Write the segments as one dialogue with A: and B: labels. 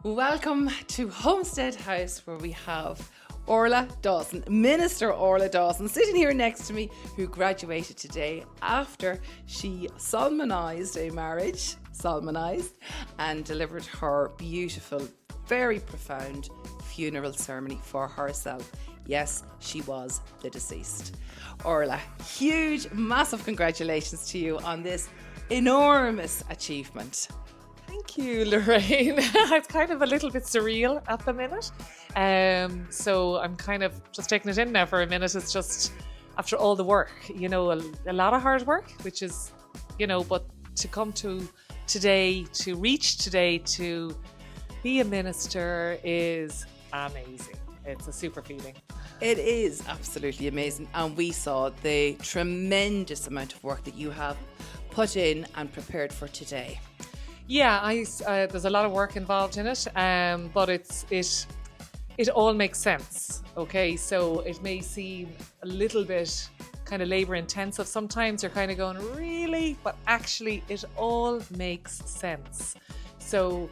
A: Welcome to Homestead House, where we have Orla Dawson, Minister Orla Dawson, sitting here next to me, who graduated today after she solemnised a marriage, and delivered her beautiful, very profound funeral ceremony for herself. Yes, she was the deceased. Orla, huge, massive congratulations to you on this enormous achievement.
B: Thank you, Lorraine. It's kind of a little bit surreal at the minute. So I'm kind of just taking it in now for a minute. It's just after all the work, a lot of hard work, which is, but to come to today, to reach today, to be a minister is amazing. It's a super feeling.
A: It is absolutely amazing. And we saw the tremendous amount of work that you have put in and prepared for today.
B: Yeah, there's a lot of work involved in it, but it all makes sense. Okay, so it may seem a little bit kind of labor intensive. Sometimes you're kind of going, really? But actually, it all makes sense. So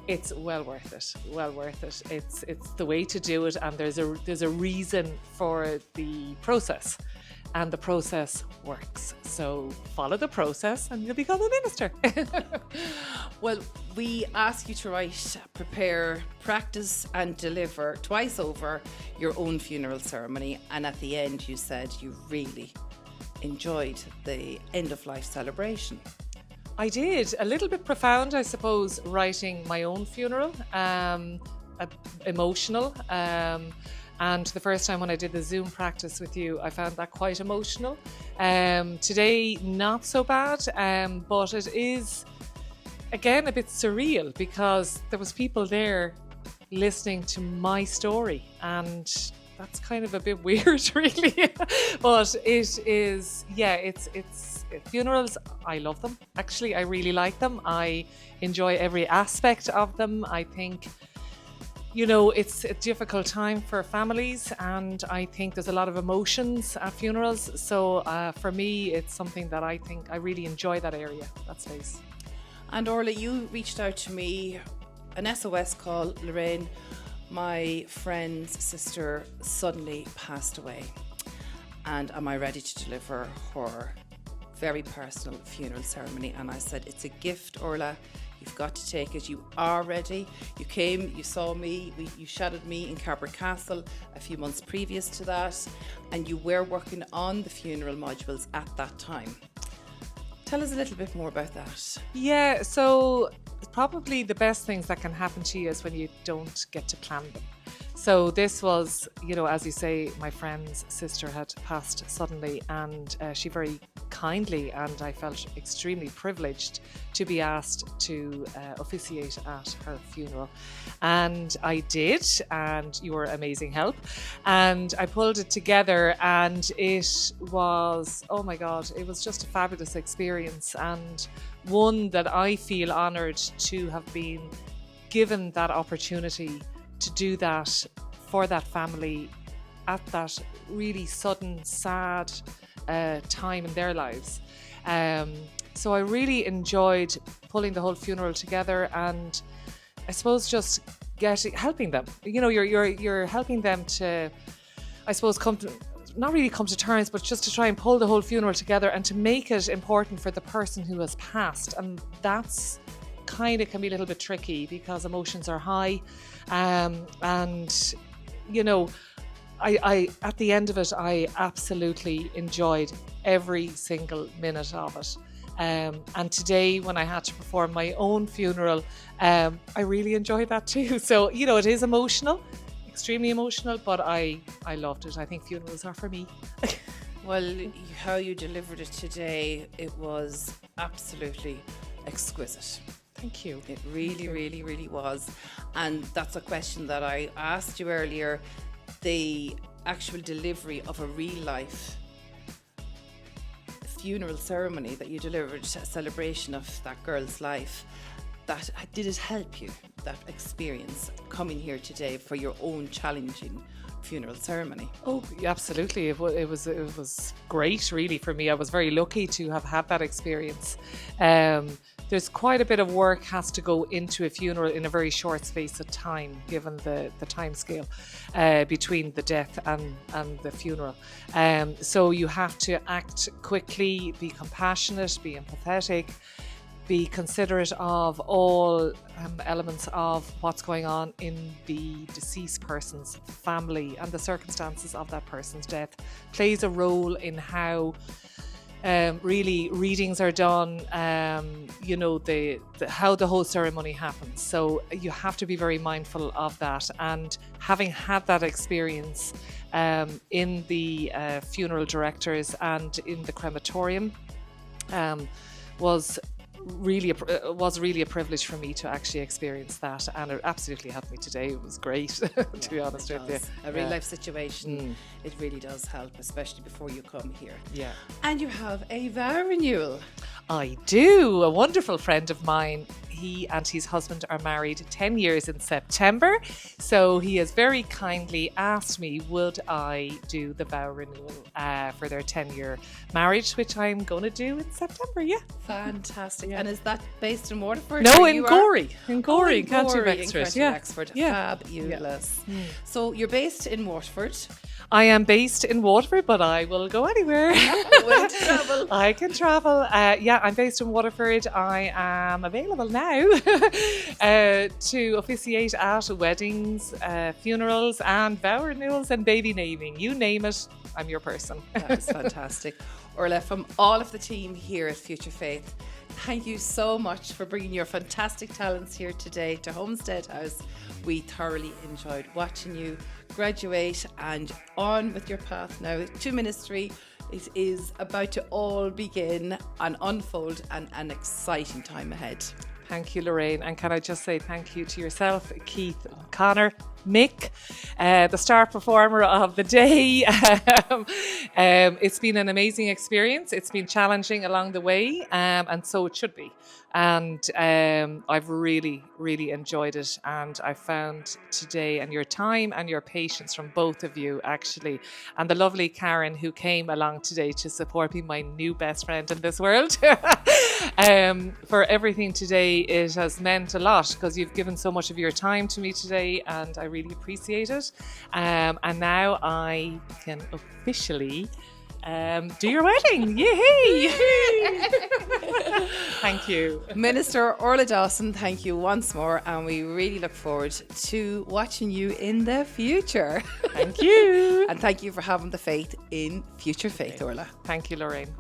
B: it's well worth it. Well worth it. It's the way to do it, and there's a reason for the process. And the process works. So follow the process and you'll become a minister.
A: Well, we ask you to write, prepare, practice and deliver twice over your own funeral ceremony. And at the end, you said you really enjoyed the end of life celebration.
B: I did. A little bit profound, I suppose, writing my own funeral, emotional. And the first time when I did the Zoom practice with you, I found that quite emotional. Today, not so bad, but it is, again, a bit surreal because there was people there listening to my story, and that's kind of a bit weird, really. But it is, it's funerals. I love them. Actually, I really like them. I enjoy every aspect of them. I think, it's a difficult time for families, and I think there's a lot of emotions at funerals. So for me, it's something that I think I really enjoy that area, that space.
A: And Orla, you reached out to me, an SOS call, Lorraine. My friend's sister suddenly passed away, and am I ready to deliver her very personal funeral ceremony? And I said, it's a gift, Orla. You've got to take it. You are ready. You came, you saw me, you shadowed me in Cabra Castle a few months previous to that, and you were working on the funeral modules at that time. Tell us a little bit more about that.
B: Yeah, so probably the best things that can happen to you is when you don't get to plan them. So this was, as you say, my friend's sister had passed suddenly, and she very kindly, and I felt extremely privileged to be asked to officiate at her funeral. And I did, and you were amazing help. And I pulled it together, and it was, oh my God, it was just a fabulous experience, and one that I feel honoured to have been given that opportunity to do that for that family at that really sudden, sad time in their lives. So I really enjoyed pulling the whole funeral together, and I suppose just helping them. You're helping them to, I suppose, not really come to terms, but just to try and pull the whole funeral together and to make it important for the person who has passed. And that's kind of can be a little bit tricky because emotions are high, and I at the end of it, I absolutely enjoyed every single minute of it. And today, when I had to perform my own funeral, I really enjoyed that too. So it is emotional, extremely emotional, but I loved it. I think funerals are for me.
A: Well, how you delivered it today, it was absolutely exquisite.
B: Thank you.
A: It really, really, really was. And that's a question that I asked you earlier. The actual delivery of a real life funeral ceremony that you delivered, a celebration of that girl's life, that did it help you, that experience coming here today for your own challenging funeral ceremony?
B: Oh, absolutely. It was great, really, for me. I was very lucky to have had that experience. there's quite a bit of work has to go into a funeral in a very short space of time, given the time scale between the death and the funeral. So you have to act quickly, be compassionate, be empathetic, be considerate of all elements of what's going on in the deceased person's family, and the circumstances of that person's death plays a role in how really readings are done, how the whole ceremony happens. So you have to be very mindful of that, and having had that experience in the funeral directors and in the crematorium was really a privilege for me to actually experience that, and it absolutely helped me today. It was great to be honest with you.
A: A real life situation, it really does help, especially before you come here.
B: Yeah.
A: And you have a vow renewal.
B: I do. A wonderful friend of mine, he and his husband are married 10 years in September. So he has very kindly asked me, would I do the vow renewal for their 10-year marriage, which I'm going to do in September. Yeah.
A: Fantastic. Yeah. And is that based in Waterford?
B: No, in Gorey. In Gorey, in County Wexford.
A: Wexford. Fabulous. Yeah. So you're based in Waterford.
B: I am based in Waterford, but I will go anywhere. I can travel. I'm based in Waterford. I am available now to officiate at weddings, funerals, and vow renewals and baby naming. You name it, I'm your person.
A: That is fantastic. Orla, from all of the team here at Future Faith, thank you so much for bringing your fantastic talents here today to Homestead House. We thoroughly enjoyed watching you graduate and on with your path now to ministry. It is about to all begin and unfold, and an exciting time ahead.
B: Thank you, Lorraine. And can I just say thank you to yourself, Keith, Connor, Mick, the star performer of the day. It's been an amazing experience. It's been challenging along the way, and so it should be. And I've really, really enjoyed it. And I found today, and your time and your patience from both of you, actually, and the lovely Karen who came along today to support me, my new best friend in this world, for everything today. It has meant a lot because you've given so much of your time to me today, and I really appreciate it. And now I can officially do your wedding. Yay! Thank you.
A: Minister Orla Dawson, thank you once more, and we really look forward to watching you in the future.
B: Thank you.
A: And thank you for having the faith in Future Faith, Orla.
B: Thank you, Lorraine.